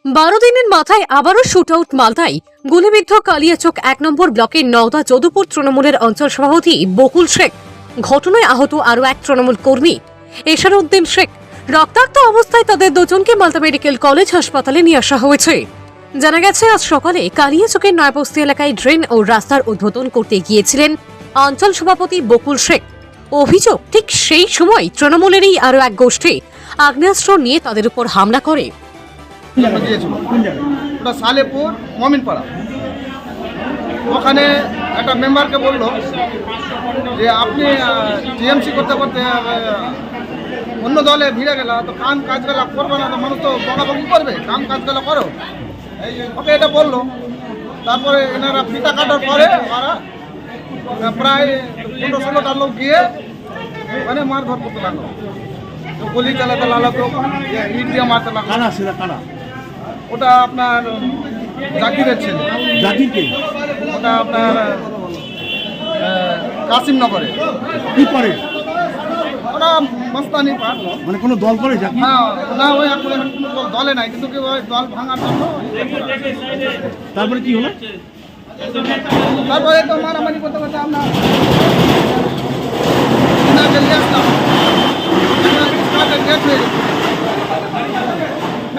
12 দিনের মাথায় আবারও শুট আউট মালদায় গুলিবিদ্ধ কালিয়াচক 1 নম্বর ব্লকের নওদা যদুপুর তৃণমূলের অঞ্চল সভাপতি বকুল শেখ। ঘটনায় আহত আরও এক তৃণমূল কর্মী এশারউদ্দিন শেখ। রক্তাক্ত অবস্থায় তাদের দুজনকে মালদা মেডিকেল কলেজ হাসপাতালে নিয়ে আসা হয়েছে। জানা গেছে, আজ সকালে কালিয়াচকের নয়াবস্তি এলাকায় ড্রেন ও রাস্তার উদ্বোধন করতে গিয়েছিলেন অঞ্চল সভাপতি বকুল শেখ। অভিযোগ, ঠিক সেই সময় তৃণমূলেরই আরও এক গোষ্ঠী আগ্নেয়াস্ত্র নিয়ে তাদের উপর হামলা করে। ওটা সালেপুর মমিনপাড়া। ওখানে একটা মেম্বারকে বললো যে আপনি টিএমসি করতে করতে অন্য দলে ভিড়ে গেল, তো কাম কাজগুলো করবে না, তো মানুষ তো বকাবকি করবে, কাম কাজগুলো করো, ওকে এটা বললো। তারপরে এনারা ফিতা কাটার পরে ওরা প্রায় 15-16টা লোক গিয়ে মানে মারধর করতে লাগলো, গুলি চালাতে লাগলো, ইট দিয়ে মারতে লাগলো। কারা? ওটা আপনার জাকিরের ছেলে। জাকিরকে? ওটা আপনার কাসিমনগরে। কি করে? ওরা মস্তানি পার। মানে কোনো দল করে জাকির? হ্যাঁ, না ওই এখন কোনো দলে নাই, কিন্তু কি ওই দল ভাঙার জন্য। তারপরে কি হলো? তারপরে তো মারামারি করতে করতে আমরা এনাকে নিয়ে আসলাম। ডেট হয়ে গেছে,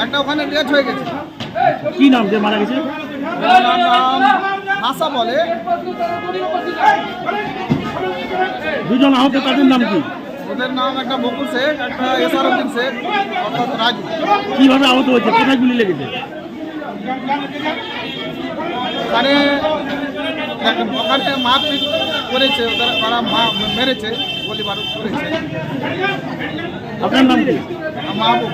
একটা ওখানে ডেট হয়ে গেছে। কি নাম যে মারা গেছে? নাম হাসা বলে। দুজন আহত, তাদের নাম কি? ওদের নাম একটা বকুল শেখ, একটা এশারউদ্দিন শেখ, অর্থাৎ রাজু। কিভাবে আহত হয়েছে? কোথায় গুলি লেগেছে? ওখানে ওখানে মারপিট করেছে, ওরা মেরেছে, গুলি বারুদ করেছে। আপনার নাম কি? মাহবুব।